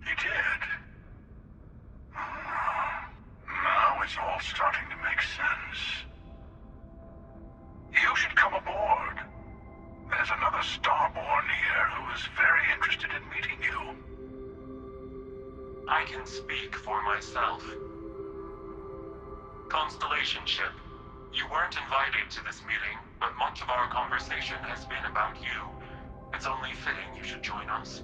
He did. Now it's all starting to make sense. You should come aboard. There's another Starborn here who is very interested in meeting you. I can speak for myself. Constellation ship, you weren't invited to this meeting, but much of our conversation has been about you. It's only fitting you should join us.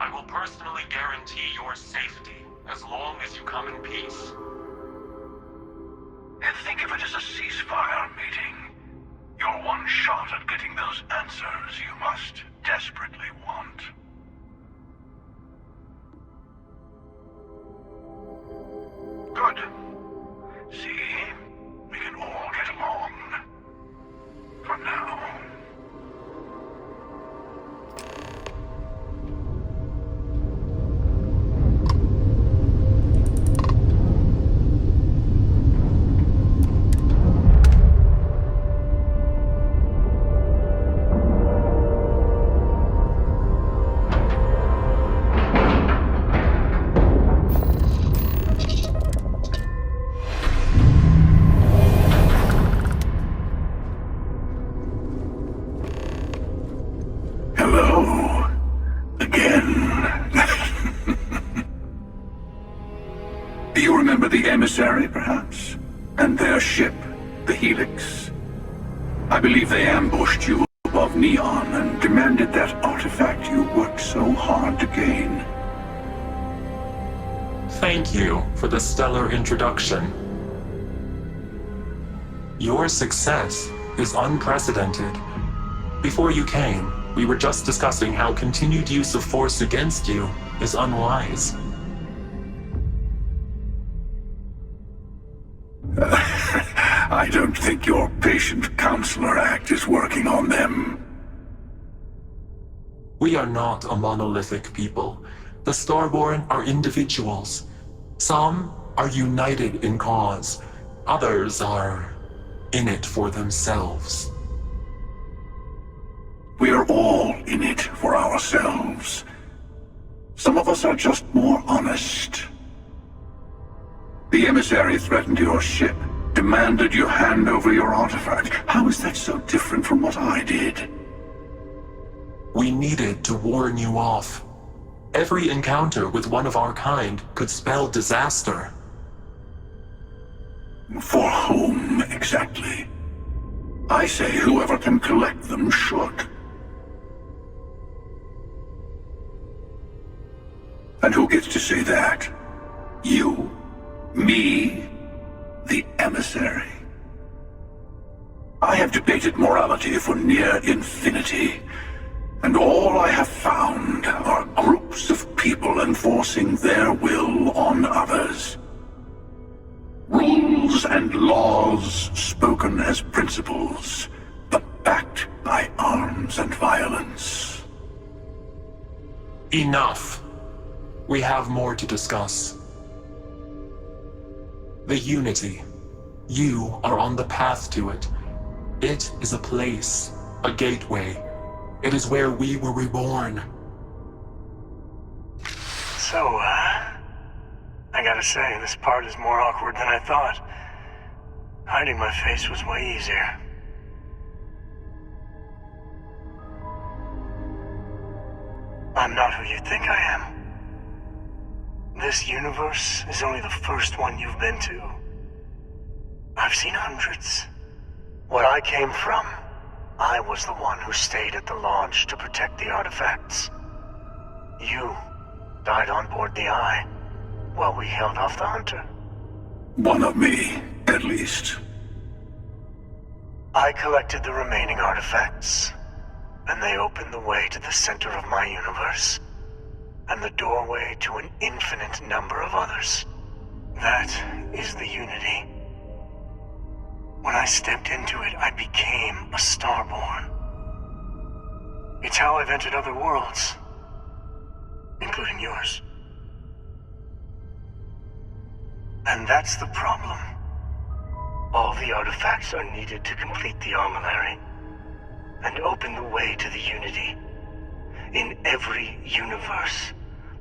I will personally guarantee your safety as long as you come in peace. And think of it as a ceasefire meeting. You're one shot at getting those answers you must desperately want. Good. See? We can all get along. For now. Hello. Again. Do you remember the Emissary, perhaps? And their ship, the Helix? I believe they ambushed you above Neon and demanded that artifact you worked so hard to gain. Thank you for the stellar introduction. Your success is unprecedented. Before you came, we were just discussing how continued use of force against you is unwise. I don't think your patient counselor act is working on them. We are not a monolithic people. The Starborn are individuals. Some are united in cause. Others are in it for themselves. We're all in it for ourselves. Some of us are just more honest. The Emissary threatened your ship, demanded you hand over your artifact. How is that so different from what I did? We needed to warn you off. Every encounter with one of our kind could spell disaster. For whom, exactly? I say whoever can collect them should. And who gets to say that? You? Me? The Emissary? I have debated morality for near infinity, and all I have found are groups of people enforcing their will on others. Rules and laws spoken as principles, but backed by arms and violence. Enough. We have more to discuss. The Unity. You are on the path to it. It is a place, a gateway. It is where we were reborn. So, I gotta say, this part is more awkward than I thought. Hiding my face was way easier. I'm not who you think I am. This universe is only the first one you've been to. I've seen hundreds. Where I came from, I was the one who stayed at the launch to protect the artifacts. You died on board the Eye, while we held off the Hunter. One of me, at least. I collected the remaining artifacts, and they opened the way to the center of my universe, and the doorway to an infinite number of others. That is the Unity. When I stepped into it, I became a Starborn. It's how I've entered other worlds, including yours. And that's the problem. All the artifacts are needed to complete the armillary and open the way to the Unity. In every universe,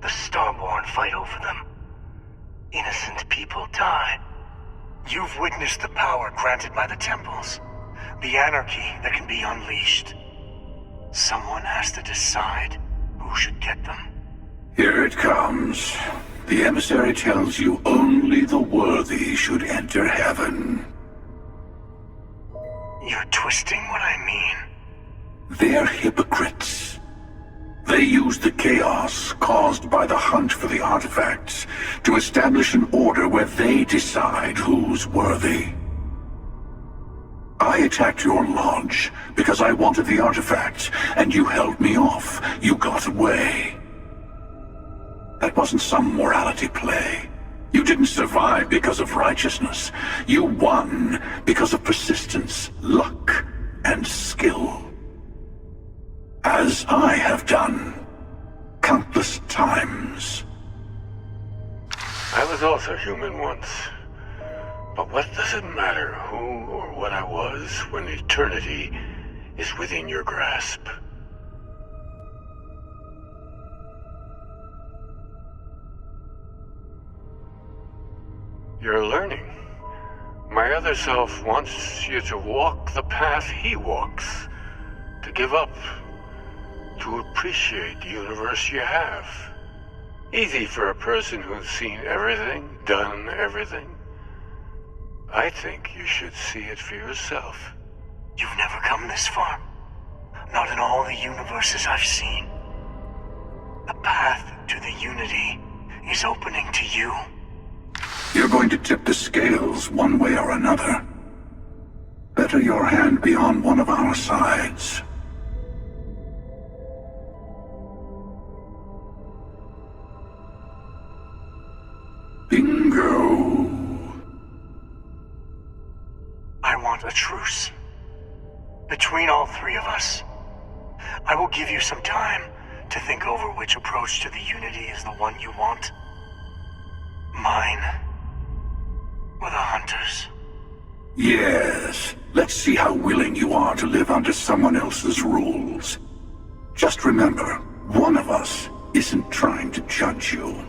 The Starborn fight over them. Innocent people die. You've witnessed the power granted by the temples. The anarchy that can be unleashed. Someone has to decide who should get them. Here it comes. The emissary tells you only the worthy should enter heaven. You're twisting what I mean. They're hypocrites. They use the chaos caused by the hunt for the artifacts to establish an order where they decide who's worthy. I attacked your lodge because I wanted the artifacts, and you held me off. You got away. That wasn't some morality play. You didn't survive because of righteousness. You won because of persistence, luck, and skill. As I have done, countless times. I was also human once. But what does it matter who or what I was when eternity is within your grasp? You're learning. My other self wants you to walk the path he walks, to give up, to appreciate the universe you have. Easy for a person who's seen everything, done everything. I think you should see it for yourself. You've never come this far. Not in all the universes I've seen. The path to the unity is opening to you. You're going to tip the scales one way or another. Better your hand be on one of our sides. Bingo. I want a truce. Between all three of us. I will give you some time to think over which approach to the unity is the one you want. Mine. Or the Hunters. Yes. Let's see how willing you are to live under someone else's rules. Just remember, one of us isn't trying to judge you.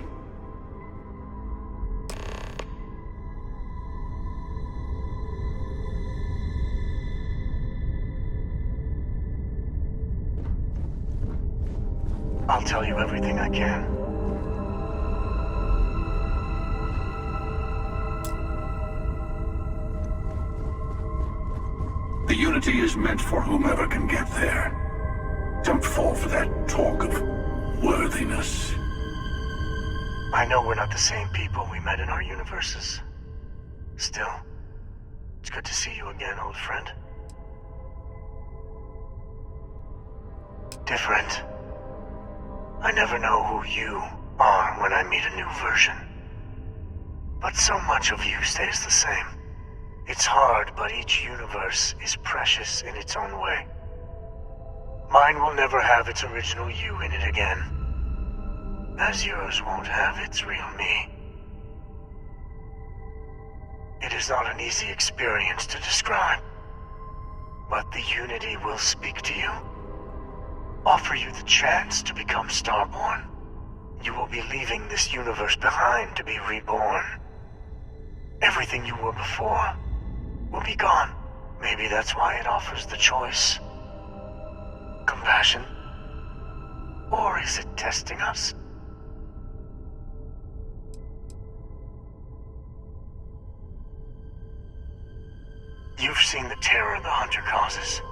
I'll tell you everything I can. The unity is meant for whomever can get there. Don't fall for that talk of worthiness. I know we're not the same people we met in our universes. Still, it's good to see you again, old friend. Different. I never know who you are when I meet a new version. But so much of you stays the same. It's hard, but each universe is precious in its own way. Mine will never have its original you in it again, as yours won't have its real me. It is not an easy experience to describe, but the unity will speak to you. Offer you the chance to become Starborn. You will be leaving this universe behind to be reborn. Everything you were before will be gone. Maybe that's why it offers the choice. Compassion? Or is it testing us? You've seen the terror the Hunter causes.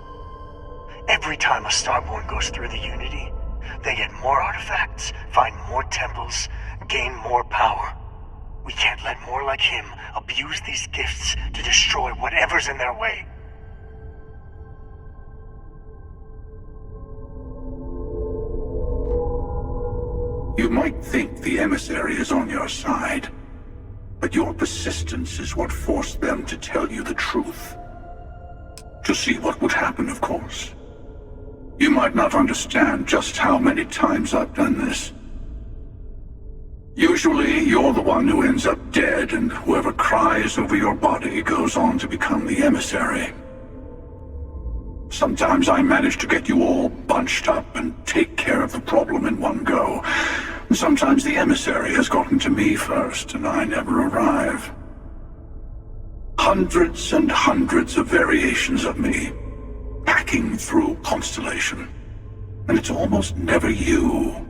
Every time a Starborn goes through the Unity, they get more artifacts, find more temples, gain more power. We can't let more like him abuse these gifts to destroy whatever's in their way. You might think the emissary is on your side, but your persistence is what forced them to tell you the truth. To see what would happen, of course. You might not understand just how many times I've done this. Usually, you're the one who ends up dead, and whoever cries over your body goes on to become the emissary. Sometimes I manage to get you all bunched up and take care of the problem in one go. Sometimes the emissary has gotten to me first, and I never arrive. Hundreds and hundreds of variations of me, hacking through Constellation. And it's almost never you.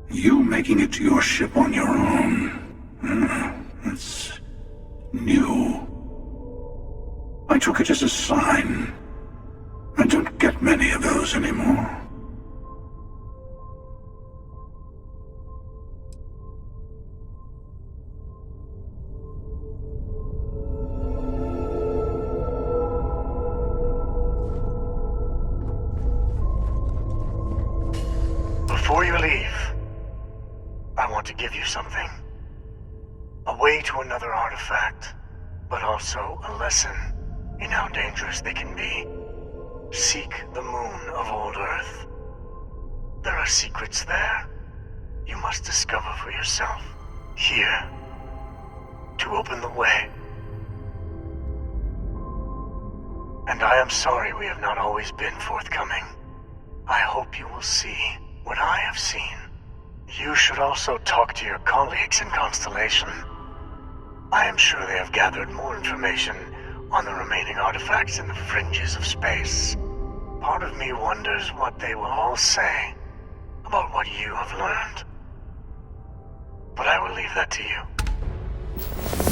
You making it to your ship on your own. It's new. I took it as a sign. I don't get many of those anymore. Before you leave, I want to give you something. A way to another artifact, but also a lesson in how dangerous they can be. Seek the moon of old Earth. There are secrets there you must discover for yourself. Here, to open the way. And I am sorry we have not always been forthcoming. I hope you will see what I have seen. You should also talk to your colleagues in Constellation. I am sure they have gathered more information on the remaining artifacts in the fringes of space. Part of me wonders what they will all say about what you have learned. But I will leave that to you.